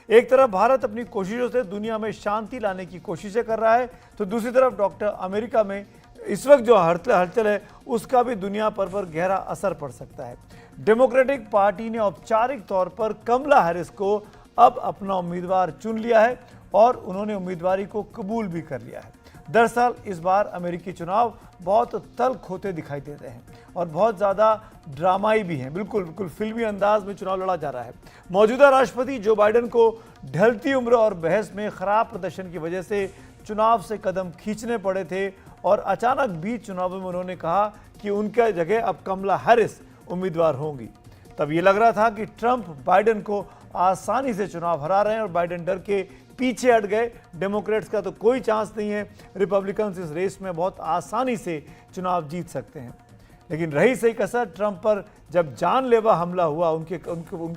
एक तरफ भारत अपनी कोशिशों से दुनिया में शांति लाने की कोशिशें कर रहा है, तो दूसरी तरफ डॉक्टर अमेरिका में इस वक्त जो हलचल है उसका भी दुनिया पर गहरा असर पड़ सकता है। डेमोक्रेटिक पार्टी ने औपचारिक तौर पर कमला हैरिस को अब अपना उम्मीदवार चुन लिया है और उन्होंने उम्मीदवारी को कबूल भी कर लिया है। दरअसल इस बार अमेरिकी चुनाव बहुत तल्ख होते दिखाई देते हैं और बहुत ज़्यादा ड्रामाई भी हैं। बिल्कुल फिल्मी अंदाज में चुनाव लड़ा जा रहा है। मौजूदा राष्ट्रपति जो बाइडेन को ढलती उम्र और बहस में खराब प्रदर्शन की वजह से चुनाव से कदम खींचने पड़े थे और अचानक बीच चुनाव में उन्होंने कहा कि उनका जगह अब कमला हैरिस उम्मीदवार होंगी। तब ये लग रहा था कि ट्रंप बाइडेन को आसानी से चुनाव हरा रहे हैं और बाइडेन डर के पीछे हट गए। डेमोक्रेट्स का तो कोई चांस नहीं है, रिपब्लिकन्स इस रेस में बहुत आसानी से चुनाव जीत सकते हैं। लेकिन रही सही कसर ट्रंप पर जब जानलेवा हमला हुआ, उन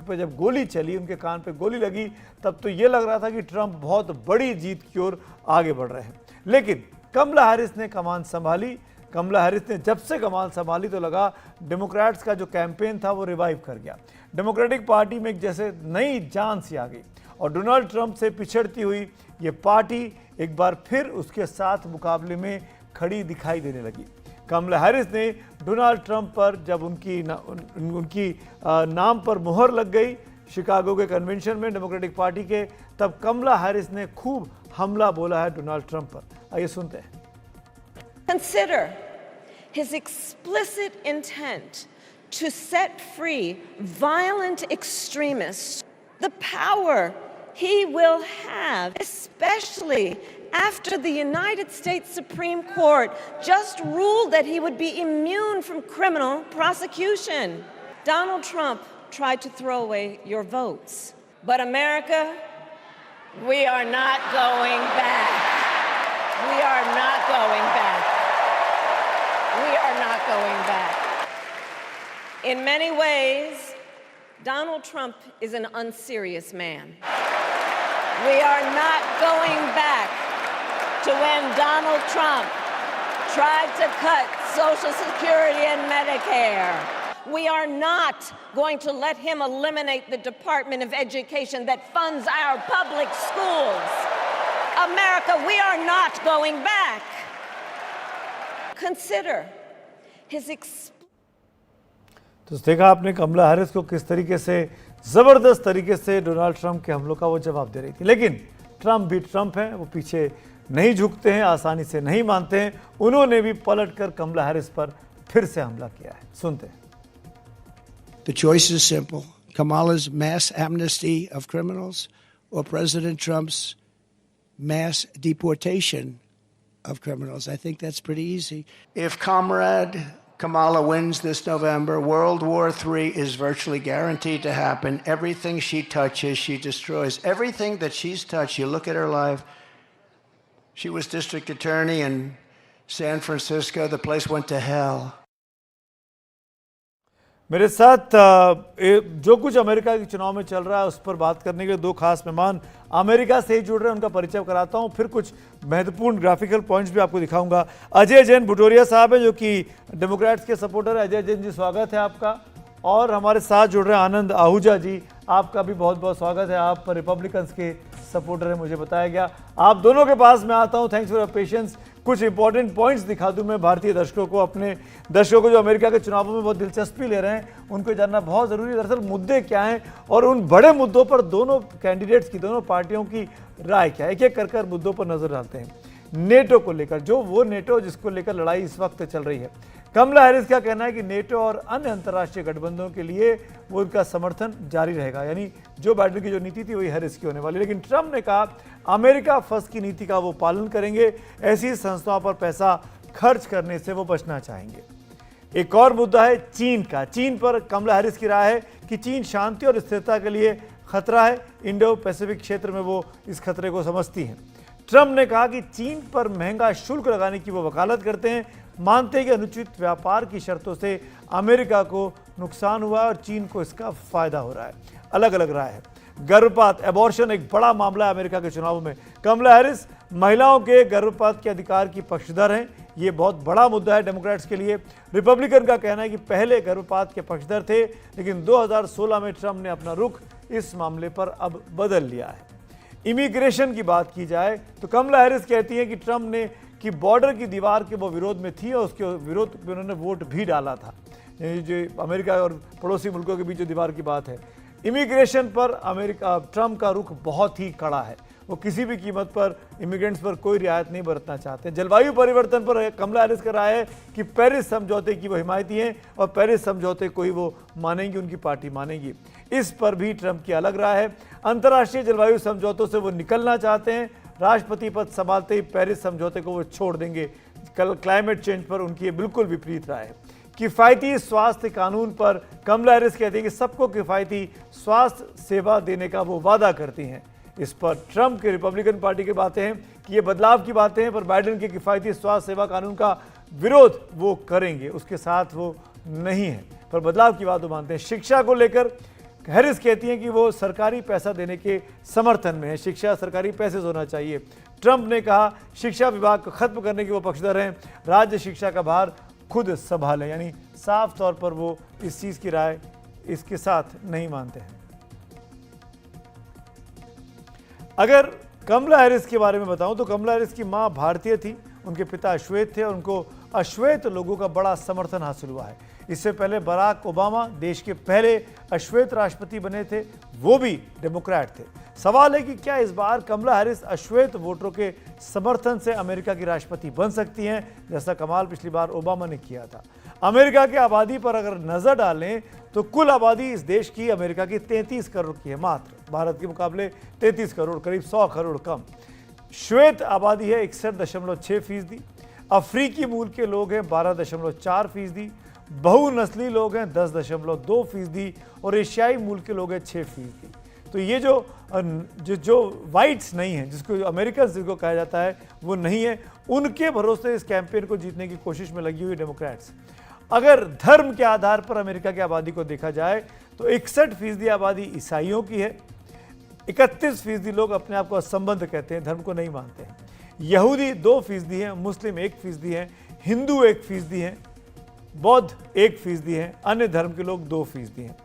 पे जब गोली चली, उनके कान पे गोली लगी, तब तो ये लग रहा था कि ट्रंप बहुत बड़ी जीत की ओर आगे बढ़ रहे हैं। लेकिन कमला हैरिस ने कमान संभाली। कमला हैरिस ने जब से कमान संभाली तो लगा डेमोक्रेट्स का जो कैंपेन था वो रिवाइव कर गया। डेमोक्रेटिक पार्टी में एक जैसे नई जान सी आ गई और डोनाल्ड ट्रंप से पिछड़ती हुई ये पार्टी एक बार फिर उसके साथ मुकाबले में खड़ी दिखाई देने लगी। कमला हैरिस ने डोनाल्ड ट्रंप पर जब उनकी नाम पर मुहर लग गई शिकागो के कन्वेंशन में डेमोक्रेटिक पार्टी के, तब कमला हैरिस ने खूब हमला बोला है डोनाल्ड ट्रंप पर। आइए सुनते हैं। Consider his explicit intent to set free violent extremists, the power he will have, especially after the United States Supreme Court just ruled that he would be immune from criminal prosecution. Donald Trump tried to throw away your votes, but America, we are not going back. We are not going back. We are not going back. In many ways, Donald Trump is an unserious man. We are not going back to when Donald Trump tried to cut Social Security and Medicare. We are not going to let him eliminate the Department of Education that funds our public schools. America, we are not going back. Consider his तो देखा आपने कमला Harris को किस तरीके से जबरदस्त तरीके से डोनाल्ड ट्रंप के हमलों का वो जवाब दे रही थी। लेकिन ट्रंप भी ट्रंप हैं, वो पीछे नहीं झुकते हैं, आसानी से नहीं मानते हैं। उन्होंने भी पलटकर कमला हैरिस पर फिर से हमला किया है। सुनते हैं। The choice is simple. Kamala's mass amnesty of criminals or President Trump's mass deportation of criminals. I think that's pretty easy. If Comrade Kamala wins this November, World War III is virtually guaranteed to happen. Everything she touches, she destroys. Everything that she's touched, you look at her life. She was district attorney in San Francisco. The place went to hell. मेरे साथ जो कुछ America के चुनाव में चल रहा है उस पर बात करने के लिए दो खास मेहमान अमेरिका से ही जुड़ रहे हैं, उनका परिचय कराता हूं। फिर कुछ महत्वपूर्ण ग्राफिकल पॉइंट्स भी आपको दिखाऊंगा। अजय जैन भुटोरिया साहब हैं जो कि डेमोक्रेट्स के सपोर्टर है। अजय जैन जी, स्वागत है आपका। और हमारे साथ जुड़ रहे हैं आनंद आहूजा जी, आपका भी बहुत बहुत स्वागत है। आप रिपब्लिकन्स के सपोर्टर हैं, मुझे बताया गया। आप दोनों के पास मैं आता हूं। Thanks for your patience. कुछ इंपॉर्टेंट पॉइंट्स दिखा दूं मैं भारतीय दर्शकों को, अपने दर्शकों को जो अमेरिका के चुनावों में बहुत दिलचस्पी ले रहे हैं, उनको जानना बहुत ज़रूरी है दरअसल मुद्दे क्या हैं और उन बड़े मुद्दों पर दोनों कैंडिडेट्स की, दोनों पार्टियों की राय क्या है। एक एक कर मुद्दों पर नजर डालते हैं। नेटो को लेकर, जो वो नेटो जिसको लेकर लड़ाई इस वक्त चल रही है, कमला हैरिस का कहना है कि नेटो और अन्य अंतर्राष्ट्रीय गठबंधनों के लिए वो उनका समर्थन जारी रहेगा, यानी जो बाइडेन की जो नीति थी वही हैरिस की होने वाली। लेकिन ट्रंप ने कहा अमेरिका फर्स्ट की नीति का वो पालन करेंगे, ऐसी संस्थाओं पर पैसा खर्च करने से वो बचना चाहेंगे। एक और मुद्दा है चीन का। चीन पर कमला हैरिस की राय है कि चीन शांति और स्थिरता के लिए खतरा है। इंडो पैसिफिक क्षेत्र में वो इस खतरे को समझती हैं। ट्रंप ने कहा कि चीन पर महंगा शुल्क लगाने की वो वकालत करते हैं, मानते हैं कि अनुचित व्यापार की शर्तों से अमेरिका को नुकसान हुआ और चीन को इसका फायदा हो रहा है। अलग अलग राय है। गर्भपात, एबॉर्शन एक बड़ा मामला है अमेरिका के चुनावों में। कमला हैरिस महिलाओं के गर्भपात के अधिकार की पक्षधर हैं, ये बहुत बड़ा मुद्दा है डेमोक्रेट्स के लिए। रिपब्लिकन का कहना है कि पहले गर्भपात के पक्षधर थे, लेकिन 2016 में ट्रंप ने अपना रुख इस मामले पर अब बदल लिया है। इमिग्रेशन की बात की जाए तो कमला हैरिस कहती हैं कि ट्रंप ने कि बॉर्डर की दीवार के वो विरोध में थी और उसके विरोध में उन्होंने वोट भी डाला था। ये जो अमेरिका और पड़ोसी मुल्कों के बीच जो दीवार की बात है, इमिग्रेशन पर ट्रंप का रुख बहुत ही कड़ा है। वो किसी भी कीमत पर इमिग्रेंट्स पर कोई रियायत नहीं बरतना चाहते। जलवायु परिवर्तन पर कमला हैरिस का राय है कि पेरिस समझौते की वो हिमायती हैं और पेरिस समझौते को ही वो मानेंगी, उनकी पार्टी मानेगी। इस पर भी ट्रंप की अलग राय है। अंतर्राष्ट्रीय जलवायु समझौतों से वो निकलना चाहते हैं। राष्ट्रपति पद संभालते ही पेरिस समझौते को वो छोड़ देंगे। कल क्लाइमेट चेंज पर उनकी ये बिल्कुल विपरीत राय है। किफ़ायती स्वास्थ्य कानून पर कमला हैरिस कहती है कि सबको किफ़ायती स्वास्थ्य सेवा देने का वो वादा करती हैं। इस पर ट्रंप के रिपब्लिकन पार्टी की बातें हैं कि ये बदलाव की बातें हैं, पर बाइडेन के किफ़ायती स्वास्थ्य सेवा कानून का विरोध वो करेंगे, उसके साथ वो नहीं है, पर बदलाव की बात वो मानते हैं। शिक्षा को लेकर हैरिस कहती हैं कि वो सरकारी पैसा देने के समर्थन में है। शिक्षा सरकारी पैसे से होना चाहिए। ट्रंप ने कहा शिक्षा विभाग को खत्म करने के वो पक्षधर हैं, राज्य शिक्षा का भार खुद संभालें। यानी साफ तौर पर वो इस चीज़ की राय इसके साथ नहीं मानते हैं। अगर कमला हैरिस के बारे में बताऊं तो कमला हैरिस की मां भारतीय थी, उनके पिता अश्वेत थे और उनको अश्वेत लोगों का बड़ा समर्थन हासिल हुआ है। इससे पहले बराक ओबामा देश के पहले अश्वेत राष्ट्रपति बने थे, वो भी डेमोक्रेट थे। सवाल है कि क्या इस बार कमला हैरिस अश्वेत वोटरों के समर्थन से अमेरिका की राष्ट्रपति बन सकती हैं, जैसा कमाल पिछली बार ओबामा ने किया था। अमेरिका की आबादी पर अगर नजर डालें तो कुल आबादी इस देश की अमेरिका की 33 करोड़ की है, मात्र भारत के मुकाबले 33 करोड़, करीब 100 करोड़ कम। श्वेत आबादी है 61.6%। अफ्रीकी मूल के लोग हैं 12.4%। बहुनस्ली लोग हैं 10.2% और एशियाई मूल के लोग हैं 6%। तो ये जो वाइट्स नहीं है, जिसको अमेरिकन जिसको कहा जाता है, वो नहीं है। उनके भरोसे इस कैंपेन को जीतने की कोशिश में लगी हुई डेमोक्रेट्स। अगर धर्म के आधार पर अमेरिका की आबादी को देखा जाए तो 61% आबादी ईसाइयों की है। 31% लोग अपने आप को असंबद्ध कहते हैं, धर्म को नहीं मानते हैं। यहूदी 2% हैं, मुस्लिम 1% हैं, हिंदू 1% हैं, बौद्ध 1% हैं, अन्य धर्म के लोग 2% हैं।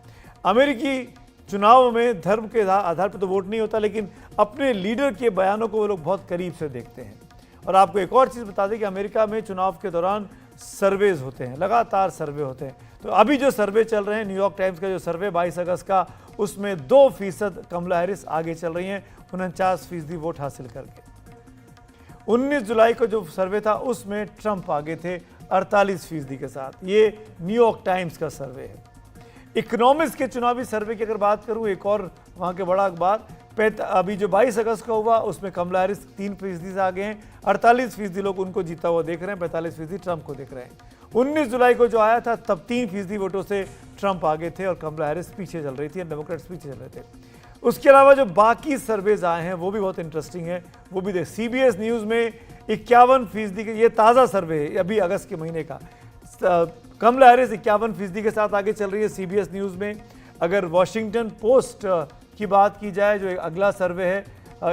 अमेरिकी चुनाव में धर्म के आधार पर तो वोट नहीं होता, लेकिन अपने लीडर के बयानों को वो लोग बहुत करीब से देखते हैं। और आपको एक और चीज़ बता दें कि अमेरिका में चुनाव के दौरान सर्वेज होते हैं, लगातार सर्वे होते हैं। तो अभी जो सर्वे चल रहे हैं, न्यूयॉर्क टाइम्स का जो सर्वे 22 अगस्त का, उसमें 2% कमला हैरिस आगे चल रही हैं 49% वोट हासिल करके। 19 जुलाई को जो सर्वे था उसमें ट्रंप आगे थे 48% के साथ। ये न्यूयॉर्क टाइम्स का सर्वे है। इकोनॉमिक्स के चुनावी सर्वे की अगर बात करूं, एक और वहां के बड़ा अखबार, अभी जो 22 अगस्त का हुआ उसमें कमला हैरिस 3% से आगे हैं। 48% लोग उनको जीता हुआ देख रहे हैं, 45% ट्रंप को देख रहे हैं। 19 जुलाई को जो आया था तब 3% वोटों से ट्रंप आगे थे और कमला हैरिस पीछे चल रही थी, डेमोक्रेट्स पीछे चल रहे थे। उसके अलावा जो बाकी सर्वेज आए हैं वो भी बहुत इंटरेस्टिंग है, वो भी देख। CBS न्यूज़ में 51% के, ये ताज़ा सर्वे है अभी अगस्त के महीने का, कमला हैरिस 51% के साथ आगे चल रही है CBS न्यूज़ में। अगर वॉशिंगटन पोस्ट की बात की जाए, जो अगला सर्वे है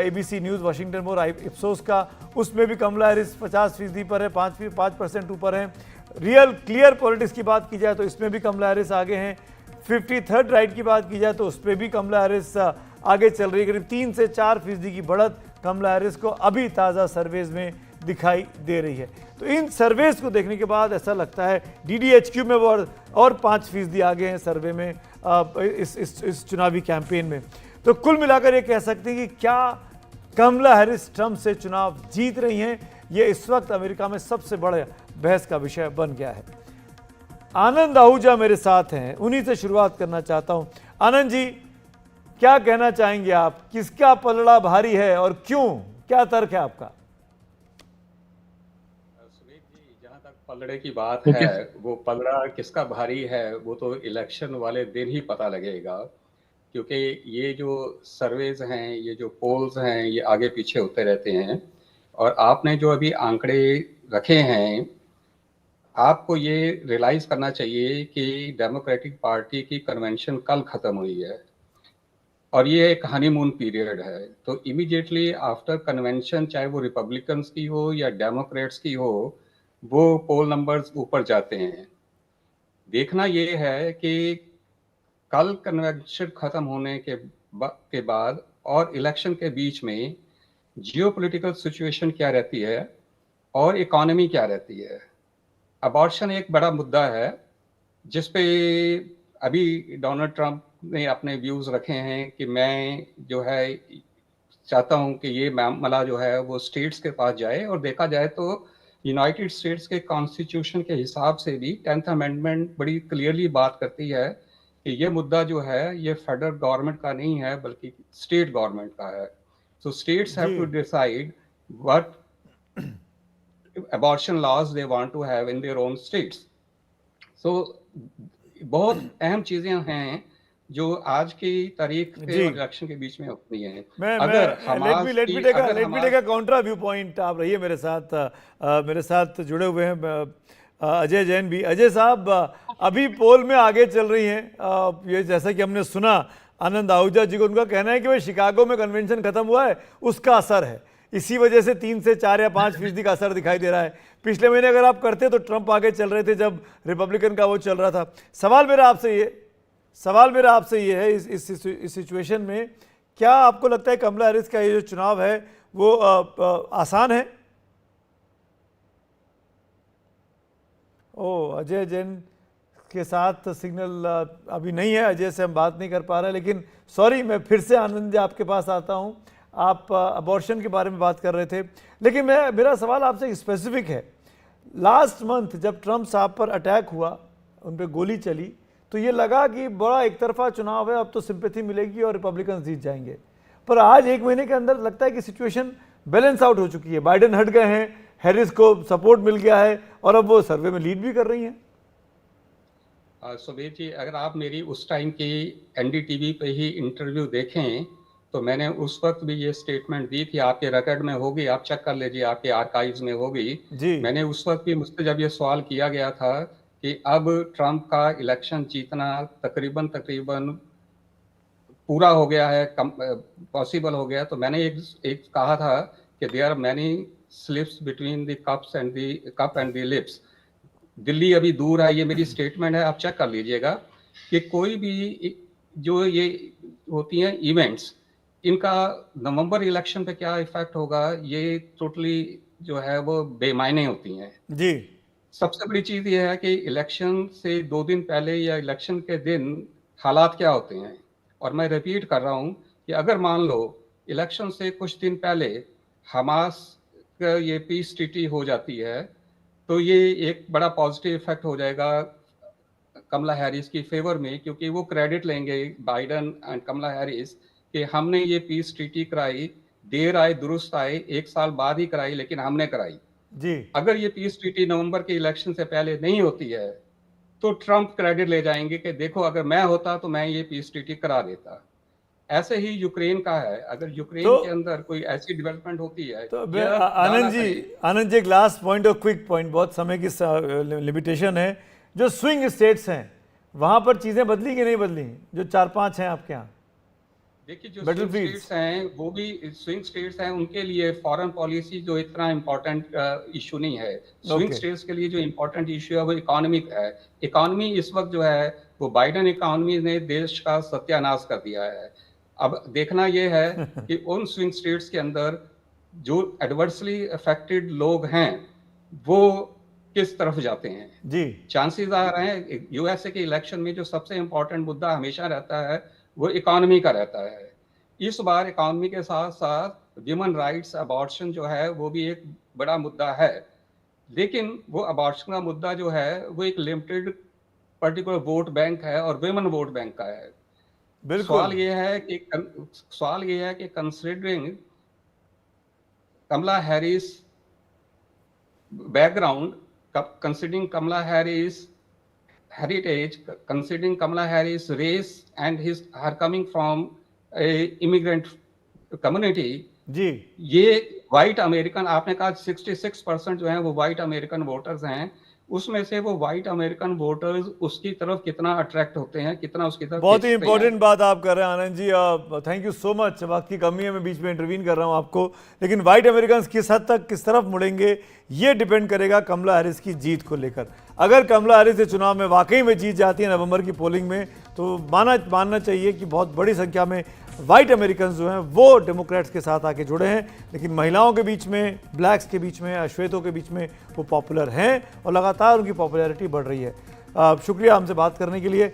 ABC न्यूज़, वाशिंगटन और इप्सोस का, उसमें भी कमला हैरिस 50% पर है, 5% ऊपर है। रियल क्लियर पॉलिटिक्स की बात की जाए तो इसमें भी कमला हैरिस आगे हैं। 53rd राइट की बात की जाए तो उस पर भी कमला हैरिस आगे चल रही है। करीब 3 से 4% की बढ़त कमला हैरिस को अभी ताज़ा सर्वेज में दिखाई दे रही है। तो इन सर्वेज को देखने के बाद ऐसा लगता है DDHQ में वो और 5% आगे हैं सर्वे में इस चुनावी कैंपेन में। तो कुल मिलाकर ये कह सकते हैं कि क्या कमला हैरिस ट्रंप से चुनाव जीत रही हैं, ये इस वक्त अमेरिका में सबसे बड़ा बहस का विषय बन गया है। आनंद आहूजा मेरे साथ हैं, उन्हीं से शुरुआत करना चाहता हूं। आनंद जी, क्या कहना चाहेंगे आप, किसका पलड़ा भारी है और क्यों, क्या तर्क है आपका? सुनील जी, जहां तक पलड़े की बात है, वो पलड़ा किसका भारी है वो तो इलेक्शन वाले दिन ही पता लगेगा, क्योंकि ये जो सर्वेज हैं, ये जो पोल्स हैं, ये आगे पीछे होते रहते हैं। और आपने जो अभी आंकड़े रखे हैं, आपको ये रियलाइज करना चाहिए कि डेमोक्रेटिक पार्टी की कन्वेंशन कल खत्म हुई है और ये एक हनीमून पीरियड है। तो इमीडिएटली आफ्टर कन्वेंशन, चाहे वो रिपब्लिकन्स की हो या डेमोक्रेट्स की हो, वो पोल नंबर्स ऊपर जाते हैं। देखना ये है कि कल कन्वेंशन खत्म होने के के बाद और इलेक्शन के बीच में जियोपॉलिटिकल सिचुएशन क्या रहती है और इकोनॉमी क्या रहती है। अबॉर्शन एक बड़ा मुद्दा है जिस पे अभी डोनाल्ड ट्रंप ने अपने व्यूज रखे हैं कि मैं जो है चाहता हूं कि ये मामला जो है वो स्टेट्स के पास जाए, और देखा जाए तो यूनाइटेड स्टेट्स के कॉन्स्टिट्यूशन के हिसाब से भी 10th अमेंडमेंट बड़ी क्लियरली बात करती है कि ये मुद्दा जो है ये फेडरल गवर्नमेंट का नहीं है बल्कि स्टेट गवर्नमेंट का है। So states have to decide what abortion laws they want to have in their own states. So बहुत अहम चीजें हैं जो आज की तारीख पे इलेक्शन के बीच में होती हैं। Let me take a counter view point. आप रहिए मेरे साथ जुड़े हुए हैं अजय जैन भी। अजय साहब, अभी पोल में आगे चल रही हैं, ये जैसा कि हमने सुना आनंद आहूजा जी को, उनका कहना है कि भाई शिकागो में कन्वेंशन खत्म हुआ है, उसका असर है, इसी वजह से 3 से 4 या 5% का असर दिखाई दे रहा है। पिछले महीने अगर आप करते तो ट्रंप आगे चल रहे थे जब रिपब्लिकन का वो चल रहा था। सवाल मेरा आपसे ये है, इस सिचुएशन में क्या आपको लगता है कमला हैरिस का ये जो चुनाव है वो आसान है? अजय जैन के साथ सिग्नल अभी नहीं है, अजय से हम बात नहीं कर पा रहे, लेकिन सॉरी, मैं फिर से आनंद जी आपके पास आता हूँ। आप अबॉर्शन के बारे में बात कर रहे थे, लेकिन मेरा सवाल आपसे स्पेसिफिक है। लास्ट मंथ जब ट्रंप साहब पर अटैक हुआ, उन पर गोली चली, तो ये लगा कि बड़ा एक तरफा चुनाव है, अब तो सिंपैथी मिलेगी और रिपब्लिकन जीत जाएंगे। पर आज 1 महीने के अंदर लगता है कि सिचुएशन बैलेंस आउट हो चुकी है। बाइडेन हट गए हैं, हैरिस को सपोर्ट मिल गया है और अब वो सर्वे में लीड भी कर रही हैं। सुबीर जी, अगर आप मेरी उस टाइम की एनडीटीवी पे ही इंटरव्यू देखें तो मैंने उस वक्त भी ये स्टेटमेंट दी थी, आपके रिकॉर्ड में होगी, आप चेक कर लीजिए, आपके आर्काइव्स में होगी। मैंने उस वक्त भी मुझसे जब ये सवाल किया गया था कि अब ट्रंप का इलेक्शन जीतना तकरीबन पूरा हो गया है, पॉसिबल हो गया, तो मैंने एक कहा था कि there are many slips between the cup and the lips. Delhi अभी दूर है, ये मेरी स्टेटमेंट है, आप चेक कर लीजिएगा कि कोई भी जो ये होती हैं इवेंट्स, इनका नवंबर इलेक्शन पे क्या इफेक्ट होगा, ये टोटली जो है वो बेमायने होती हैं जी। सबसे बड़ी चीज ये है कि इलेक्शन से 2 दिन पहले या इलेक्शन के दिन हालात क्या होते हैं। और मैं रिपीट कर रहा हूं कि अगर मान लो इलेक्शन से कुछ दिन पहले हमास का ये पीस ट्रीटी हो जाती है तो ये एक बड़ा पॉजिटिव इफेक्ट हो जाएगा कमला हैरिस की फेवर में, क्योंकि वो क्रेडिट लेंगे बाइडन एंड कमला हैरिस कि हमने ये पीस ट्रीटी कराई, देर आए दुरुस्त आए, 1 साल बाद ही कराई, लेकिन हमने कराई जी। अगर ये पीस ट्रीटी नवंबर के इलेक्शन से पहले नहीं होती है तो ट्रंप क्रेडिट ले जाएंगे कि देखो अगर मैं होता तो मैं ये पीस ट्रीटी करा देता। ऐसे ही यूक्रेन का है, अगर यूक्रेन के अंदर कोई ऐसी डेवलपमेंट होती है तो आनंद जी एक लास्ट पॉइंट और क्विक पॉइंट, बहुत समय की लिमिटेशन है। जो स्विंग स्टेट्स हैं वहां पर चीजें बदली कि नहीं बदली, जो 4-5 हैं आपके यहाँ? देखिए जो स्विंग स्टेट्स हैं वो भी स्विंग स्टेट्स हैं, उनके लिए फॉरेन पॉलिसी जो इतना इम्पोर्टेंट इशू नहीं है। स्विंग स्टेट्स के लिए जो इम्पोर्टेंट इशू है वो इकोनॉमिक है। इकोनॉमी इस वक्त जो है वो बाइडन इकोनॉमी ने देश का सत्यानाश कर दिया है। अब देखना ये है कि उन स्विंग स्टेट्स के अंदर जो एडवर्सली अफेक्टेड लोग हैं वो किस तरफ जाते हैं जी। चांसेस आ रहे हैं यूएसए के इलेक्शन में जो सबसे इम्पोर्टेंट मुद्दा हमेशा रहता है वो इकोनॉमी का रहता है। इस बार इकोनॉमी के साथ साथ ह्यूमन राइट्स, अबॉर्शन जो है वो भी एक बड़ा मुद्दा है, लेकिन वो अबॉर्शन का मुद्दा जो है वो एक लिमिटेड पर्टिकुलर वोट बैंक है और वुमेन वोट बैंक का है। सवाल ये है कि considering Kamala Harris background, considering Kamala Harris heritage, considering Kamala Harris race and her coming from a immigrant community, जी। ये व्हाइट अमेरिकन, आपने कहा 66% जो है वो व्हाइट अमेरिकन वोटर्स हैं, उसमें से वो व्हाइट अमेरिकन वोटर्स उसकी तरफ कितना अट्रैक्ट होते हैं, कितना उसकी तरफ। बहुत ही इंपॉर्टेंट बात आप कर रहे हैं Anand ji, thank you so much. वक्त की कमी है, मैं बीच में इंटरवीन कर रहा हूं आपको, लेकिन व्हाइट अमेरिकन किस हद तक किस तरफ मुड़ेंगे ये डिपेंड करेगा कमला हैरिस की जीत को लेकर। अगर कमला हैरिस इस चुनाव में वाकई में जीत जाती है नवंबर की पोलिंग में, तो मानना चाहिए कि बहुत बड़ी संख्या में वाइट अमेरिकन जो हैं वो डेमोक्रेट्स के साथ आके जुड़े हैं, लेकिन महिलाओं के बीच में, ब्लैक्स के बीच में, अश्वेतों के बीच में वो पॉपुलर हैं और लगातार उनकी पॉपुलैरिटी बढ़ रही है। शुक्रिया हमसे बात करने के लिए।